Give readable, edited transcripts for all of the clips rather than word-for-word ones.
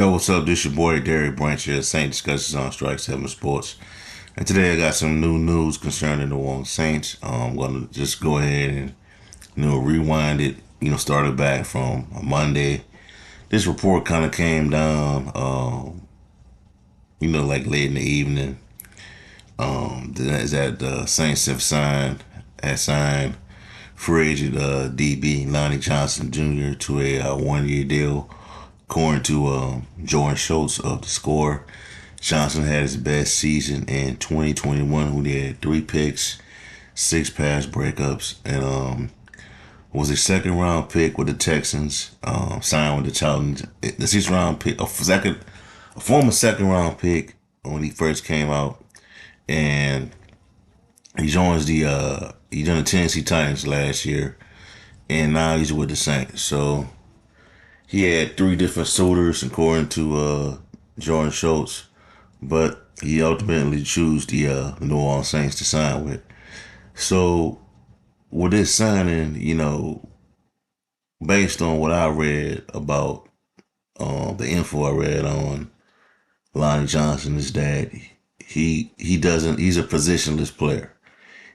Yo, what's up? This your boy Derek Branch here, Saint Discussions on Strike 7 Sports. And today I got some new news concerning the New Orleans Saints. I'm going to just go ahead and, rewind it, started back from Monday. This report kind of came down, like late in the evening. That the Saints had signed free agent DB Lonnie Johnson Jr. to a 1 year deal. According to Jordan Schultz of the Score, Johnson had his best season in 2021 when he had 3 picks, 6 pass breakups, and was a second round pick with the Texans. Signed with the Titans. The 6th round pick, a former second round pick when he first came out, and he joins he joined the Tennessee Titans last year, and now he's with the Saints. So he had 3 different suitors according to Jordan Schultz, but he ultimately chose the New Orleans Saints to sign with. So with this signing, based on what I read about the info I read on Lonnie Johnson, is that he's a positionless player.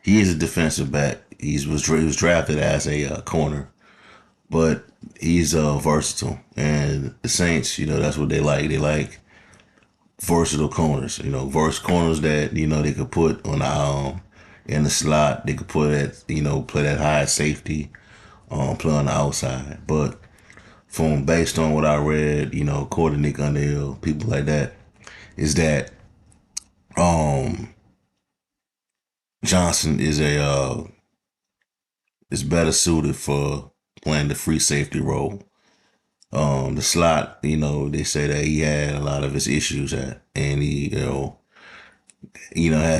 He is a defensive back. He was drafted as a corner, but he's versatile. And the Saints, that's what they like. They like versatile corners. Versatile corners that they could put on the in the slot. They could put at play that high safety, play on the outside. But from based on what I read, according to Nick Underhill, people like that, is that um Johnson is better suited for playing the free safety role. The slot, they say that he had a lot of his issues at, and he, had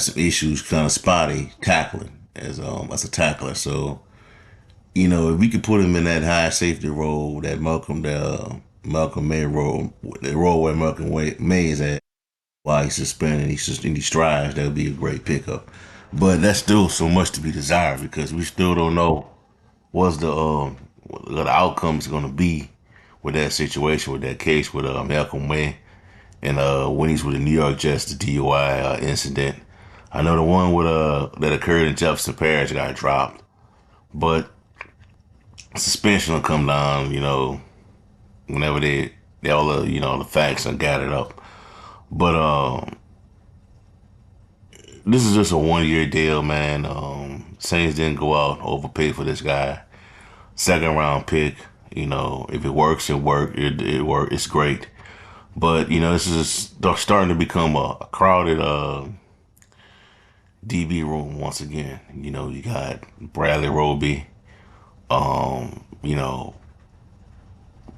some issues kind of spotty tackling as a tackler. So, if we could put him in that high safety role, that Malcolm May role, the role where May is at, while he's suspended, and he strives, that would be a great pickup. But that's still so much to be desired because we still don't know what's what the outcome is going to be with that situation, with that case with Malcolm May and when he's with the New York Jets, the DUI incident. I know the one with that occurred in Jefferson Parish got dropped, but suspension will come down, whenever they all the facts are gathered up. But this is just a 1 year deal, man. Saints didn't go out overpay for this guy. Second round pick. If it works, it worked. It worked. It's great. But this is starting to become a crowded DB room once again. You got Bradley Roby, you know,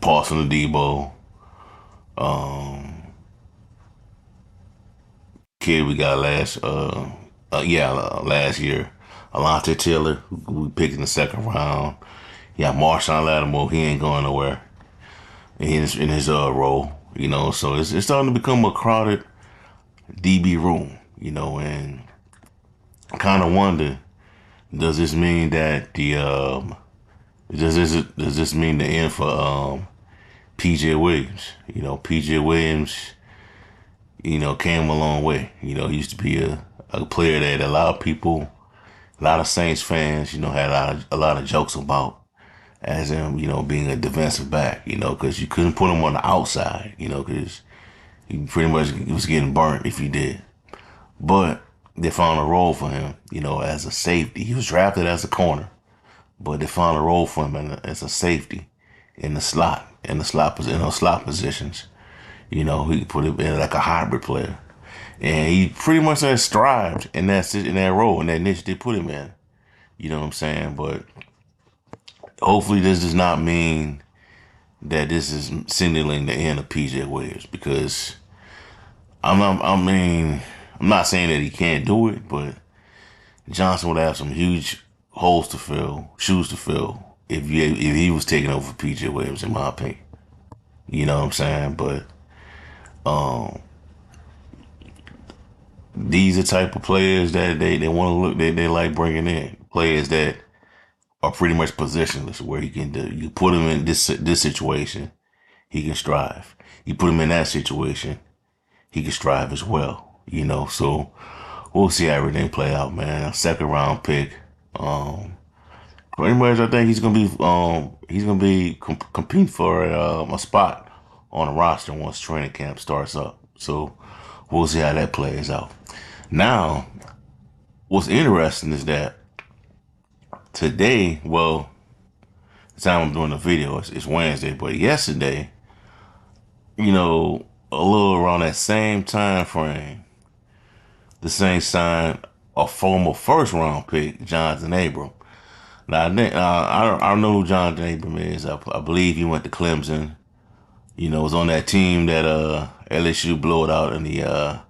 Paulson Adebo, um, kid we got last year, Alontae Taylor, who we picked in the second round. Yeah, Marshawn Lattimore, he ain't going nowhere in his role. So it's starting to become a crowded DB room. And I kind of wonder, does this mean that does this mean the end for PJ Williams? PJ Williams, came a long way. He used to be a player that a lot of Saints fans, had a lot of jokes about as him, being a defensive back, because you couldn't put him on the outside, because he pretty much was getting burnt if he did. But they found a role for him, as a safety. He was drafted as a corner, but they found a role for him as a safety in the slot, in those slot positions. He put him in like a hybrid player, and he pretty much has thrived in that role, in that niche they put him in. You know what I'm saying? But hopefully, this does not mean that this is signaling the end of PJ Williams, because I'm not saying that he can't do it, but Johnson would have some huge shoes to fill if he was taking over PJ Williams, in my opinion. You know what I'm saying? But um, these are type of players that they want to look, they like bringing in players that are pretty much positionless, where you put him in this situation, he can strive. You put him in that situation, he can strive as well. So we'll see how everything play out, man. Second round pick. Pretty much, I think he's gonna be competing for a spot on the roster once training camp starts up. So we'll see how that plays out. Now, what's interesting is that today, well, the time I'm doing the video, it's Wednesday, but yesterday, a little around that same time frame, the Saints signed a former first round pick, Jonathan Abram. Now, I don't know who Jonathan Abram is. I believe he went to Clemson. Was on that team that LSU blew it out in the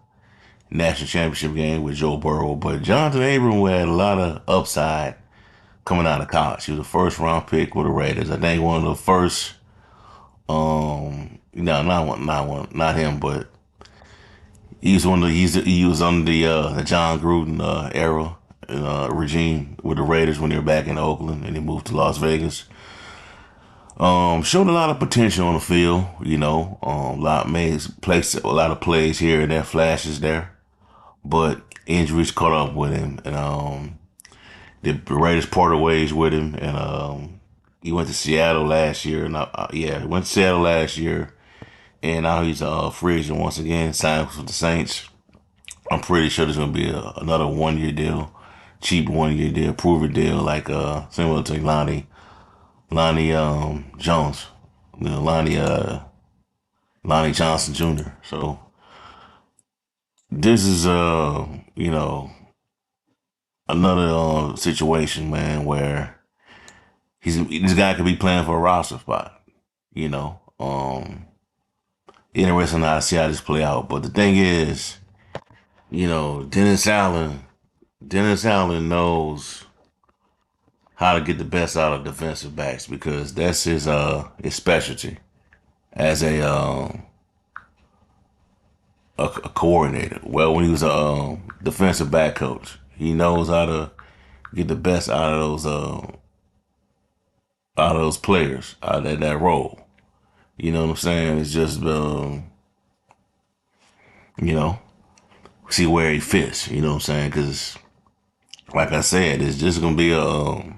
national championship game with Joe Burrow. But Jonathan Abram had a lot of upside coming out of college. He was a first round pick with the Raiders. I think one of the first. No, not him, but he was under the John Gruden era regime with the Raiders when they were back in Oakland and they moved to Las Vegas. Showed a lot of potential on the field, placed a lot of plays here and there, flashes there, but injuries caught up with him, and the Raiders parted ways with him, and he went to Seattle last year, and he went to Seattle last year, and now he's a free agent once again, signed with the Saints. I'm pretty sure there's gonna be another 1 year deal, cheap 1 year deal, proven deal, like similar to Lonnie Jones, Lonnie Johnson Jr. So this is another situation, man, where this guy could be playing for a roster spot. Interesting how to see how this play out. But the thing is, Dennis Allen knows how to get the best out of defensive backs because that's his specialty as a coordinator. Well, when he was a defensive back coach, he knows how to get the best out of those players out of that role. You know what I'm saying? It's just see where he fits. You know what I'm saying? Because like I said, it's just gonna be a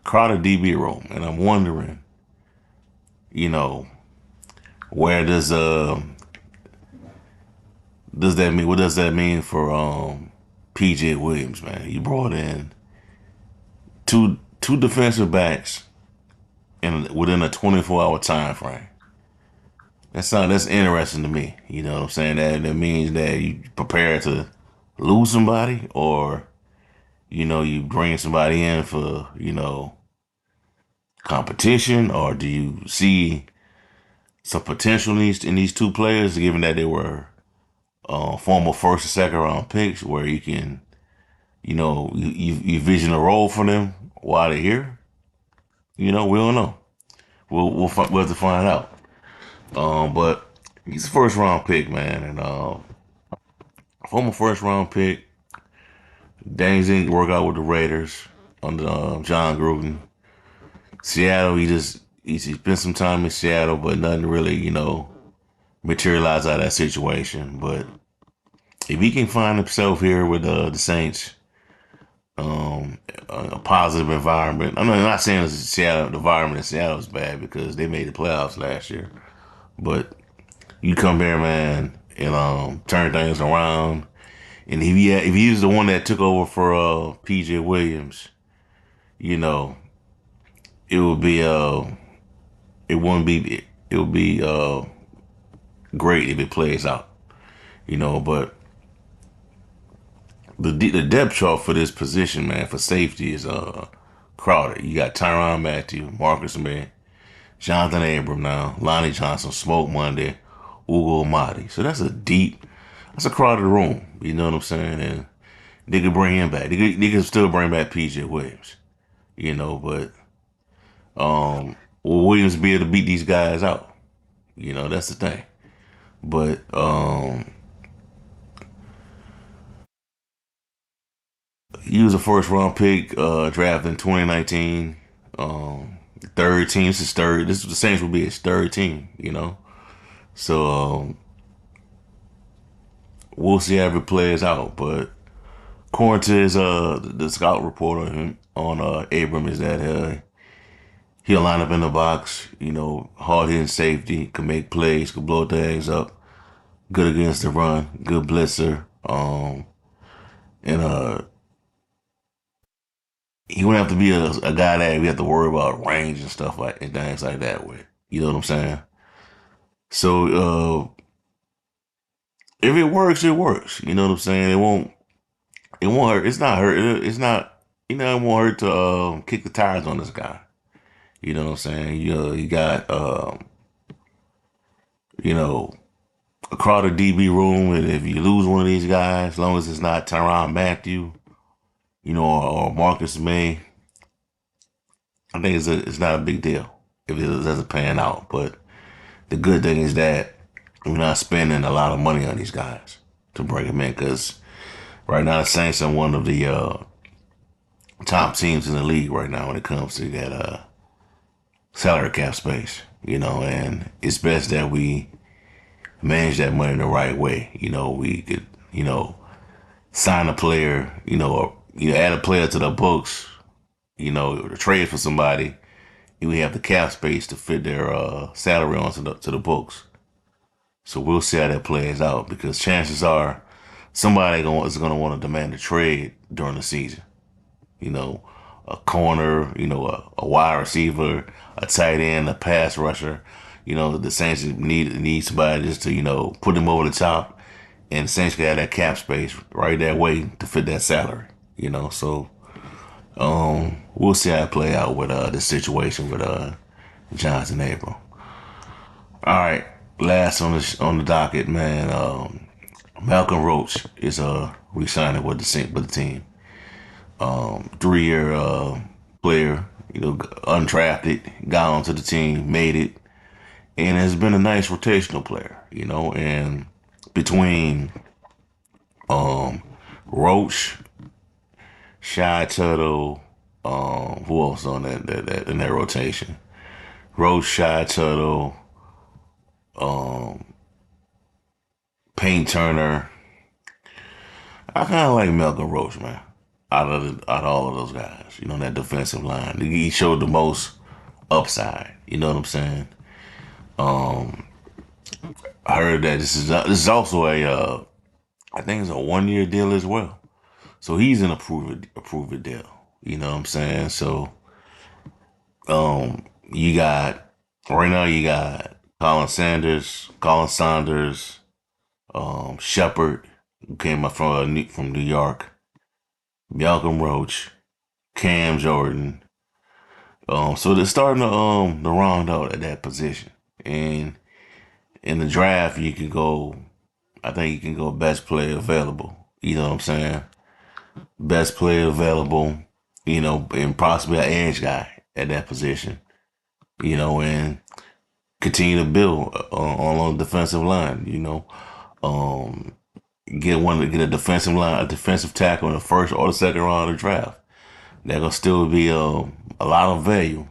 crowded DB room, and I'm wondering, where does that mean? What does that mean for PJ Williams, man? You brought in two defensive backs within a 24-hour time frame. That's interesting to me. You know what I'm saying? That means that you prepare to lose somebody, or you bring somebody in for competition, or do you see some potential in these two players, given that they were former first and second round picks, where you can, you vision a role for them while they're here? We don't know. We'll have to find out. But he's a first round pick, man, and former first round pick. Things didn't work out with the Raiders under John Gruden. Seattle, he spent some time in Seattle, but nothing really, materialized out of that situation. But if he can find himself here with the Saints, a positive environment. I'm not saying the environment in Seattle is bad because they made the playoffs last year, but you come here, man, and turn things around. And if he was the one that took over for PJ Williams, it would be it would be great if it plays out, but the depth chart for this position, man, for safety is crowded. You got Tyrann Mathieu, Marcus May, Jonathan Abram now, Lonnie Johnson, Smoke Monday, Ugo Amadi. So that's a crowded room. You know what I'm saying? And they could bring him back. They could still bring back PJ Williams. But will Williams be able to beat these guys out? That's the thing. But he was a first round pick, drafted in 2019. third team. This is third. This the Saints will be his third team. So we'll see how it plays out. But according to his the scout report on Abram is that he'll line up in the box. Hard hitting safety, can make plays, can blow things up. Good against the run, good blitzer. And he wouldn't have to be a guy that we have to worry about range and stuff and things like that with. You know what I'm saying? So if it works, it works. You know what I'm saying? It won't hurt. It's not hurt. It's not. It won't hurt to kick the tires on this guy. You know what I'm saying? You got a crowded DB room, and if you lose one of these guys, as long as it's not Tyrann Mathieu, or Marcus May, I think it's not a big deal if it doesn't pan out. But the good thing is that we're not spending a lot of money on these guys to bring them in, because right now the Saints are one of the top teams in the league right now when it comes to that salary cap space. And it's best that we manage that money the right way. We could, sign a player, or add a player to the books, or trade for somebody. We have the cap space to fit their salary onto the books. So we'll see how that plays out, because chances are somebody is going to want to demand a trade during the season. A corner, a wide receiver, a tight end, a pass rusher. The Saints need somebody just to, put them over the top, and the Saints can have that cap space right that way to fit that salary. So we'll see how it play out with this situation with Johnson Abram. All right, last on the docket, man. Malcolm Roach is re-signing with the team. 3-year player, undrafted, got onto the team, made it, and has been a nice rotational player, and between Roach, Shy Tuttle, who else on that in that rotation? Roach, Shy Tuttle, Payne Turner. I kind of like Malcolm Roach, man. Out of all of those guys, that defensive line, he showed the most upside. You know what I'm saying? I heard that this is also I think it's a 1-year deal as well. So he's an approved deal. You know what I'm saying? So you got right now you got Colin Saunders, Shepard, who came up from New York, Malcolm Roach, Cam Jordan. So they're starting to round out at that position. And in the draft, you can go. I think you can go best player available. You know what I'm saying? Best player available. And possibly an edge guy at that position. And continue to build on the defensive line. Get a defensive tackle in the first or the second round of the draft. They're gonna still be a lot of value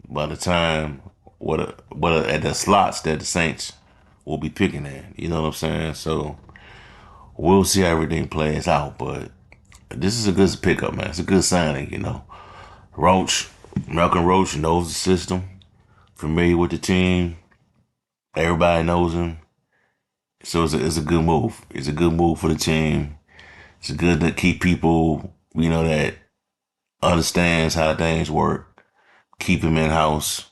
by the time at the slots that the Saints will be picking at. You know what I'm saying? So we'll see how everything plays out. But this is a good pickup, man. It's a good signing. Malcolm Roach knows the system, familiar with the team. Everybody knows him. So it's a good move. It's a good move for the team. It's good to keep people, that understands how things work. Keep him in house.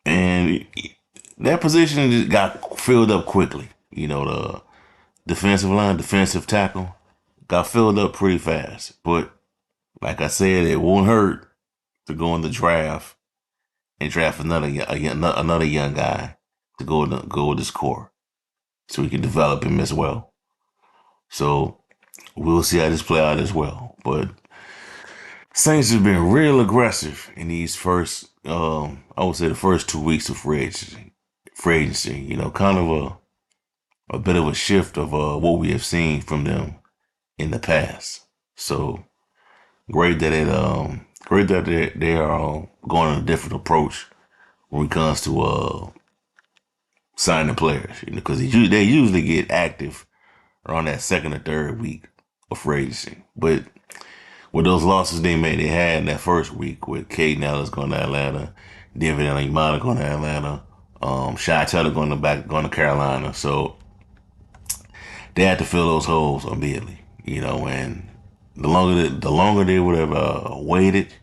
And that position just got filled up quickly. The defensive line, defensive tackle, got filled up pretty fast. But like I said, it won't hurt to go in the draft and draft another young guy to go with this core, so we can develop him as well. So we'll see how this play out as well. But Saints have been real aggressive in these first, I would say the first 2 weeks of free agency. Kind of a bit of a shift of what we have seen from them in the past. So great that it Great that they are going on a different approach when it comes to signing players, because they usually get active around that second or third week of free agency. But with those losses they had in that first week with Caden Ellis going to Atlanta, David Imada going to Atlanta, Shy Teller going to Carolina. So they had to fill those holes immediately, and the longer they would have waited,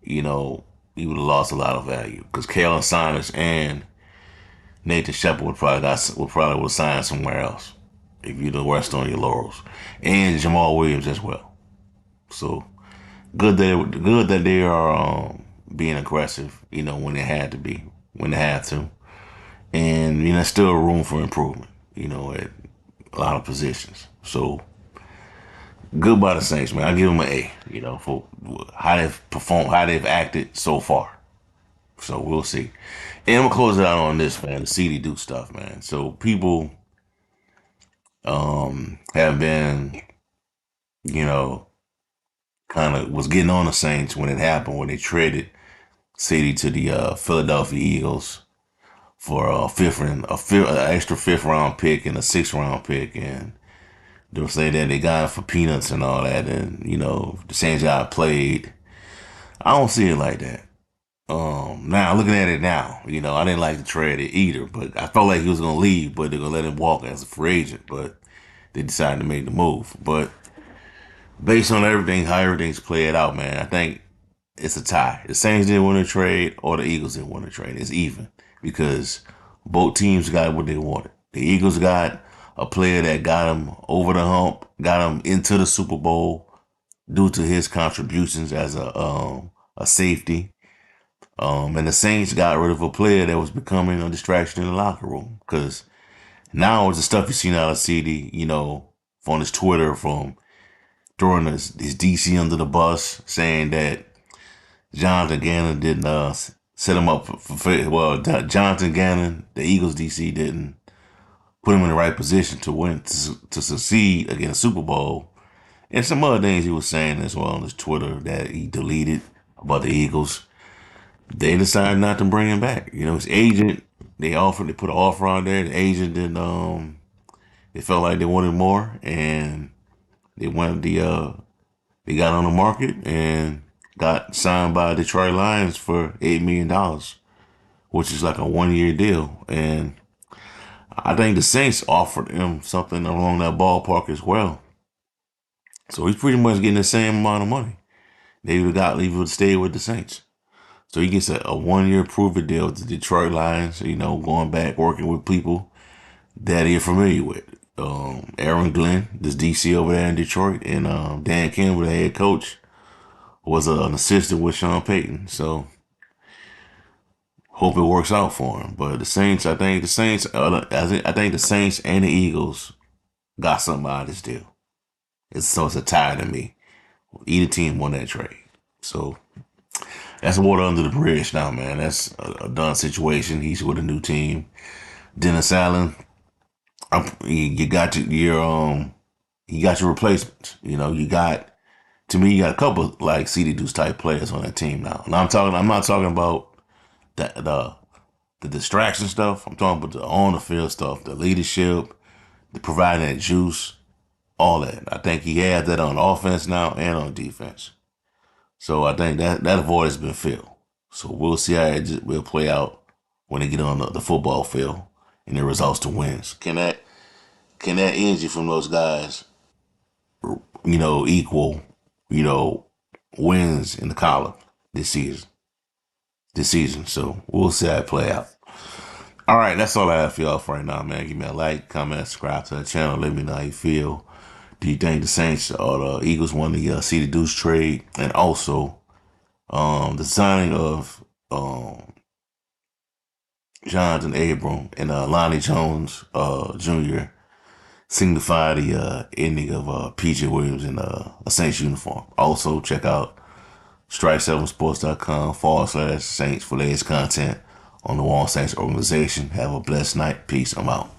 you know, he would have lost a lot of value because Kalen Saunders and Nathan Shepard would probably would sign somewhere else if you'd rest on your laurels, and Jamal Williams as well. So good that they are being aggressive, when they had to be, when they had to, and there's still room for improvement, at a lot of positions. So good by the Saints, man. I give them an A, for how they've performed, how they've acted so far. So we'll see. And I'm gonna close it out on this, man. The Ceedy Duce stuff, man. So people have been, kind of was getting on the Saints when it happened, when they traded Ceedy to the Philadelphia Eagles for an extra fifth round pick and a sixth round pick, and they were saying that they got it for peanuts and all that, and the Saints got played. I don't see it like that. Now looking at it now, I didn't like the trade either, but I felt like he was gonna leave, but they're gonna let him walk as a free agent, but they decided to make the move. But based on everything, how everything's played out, man, I think it's a tie. The Saints didn't win the trade, or the Eagles didn't win the trade. It's even because both teams got what they wanted. The Eagles got a player that got him over the hump, got him into the Super Bowl due to his contributions as a safety. And the Saints got rid of a player that was becoming a distraction in the locker room. Because now it's the stuff you see out of Ceedy, on his Twitter, from throwing his DC under the bus, saying that Jonathan Gannon didn't set him up Jonathan Gannon, the Eagles DC, didn't put him in the right position to win, to succeed against the Super Bowl. And some other things he was saying as well on his Twitter that he deleted about the Eagles. They decided not to bring him back. His agent, they put an offer out there. The agent didn't, they felt like they wanted more, and they they got on the market and got signed by Detroit Lions for $8 million, which is like a 1-year deal. And I think the Saints offered him something along that ballpark as well. So he's pretty much getting the same amount of money. They would have stayed with the Saints. So he gets a 1-year prove-it deal with the Detroit Lions, going back, working with people that he's familiar with. Aaron Glenn, this DC over there in Detroit, and Dan Campbell, the head coach, was an assistant with Sean Payton. So hope it works out for him. But the Saints, I think the Saints and the Eagles got something out of this deal. It's a tie to me. Either team won that trade. So that's water under the bridge now, man. That's a done situation. He's with a new team. Dennis Allen, you got your replacements. You got a couple like Ceedy Duce type players on that team now. And I'm not talking about the distraction stuff. I'm talking about the on the field stuff, the leadership, the providing that juice, all that. I think he has that on offense now and on defense. So I think that void has been filled. So we'll see how it will play out when they get on the football field and the results to wins. Can that energy from those guys, equal, wins in the column this season? So we'll see how it play out. All right, that's all I have for y'all for right now, man. Give me a like, comment, subscribe to the channel. Let me know how you feel. Do you think the Saints or the Eagles won the Ceedy Duce trade? And also, the signing of Jonathan Abram and Lonnie Johnson Jr. signify the ending of PJ Williams in a Saints uniform. Also, check out strike7sports.com/Saints for latest content on the Wall Saints organization. Have a blessed night. Peace. I'm out.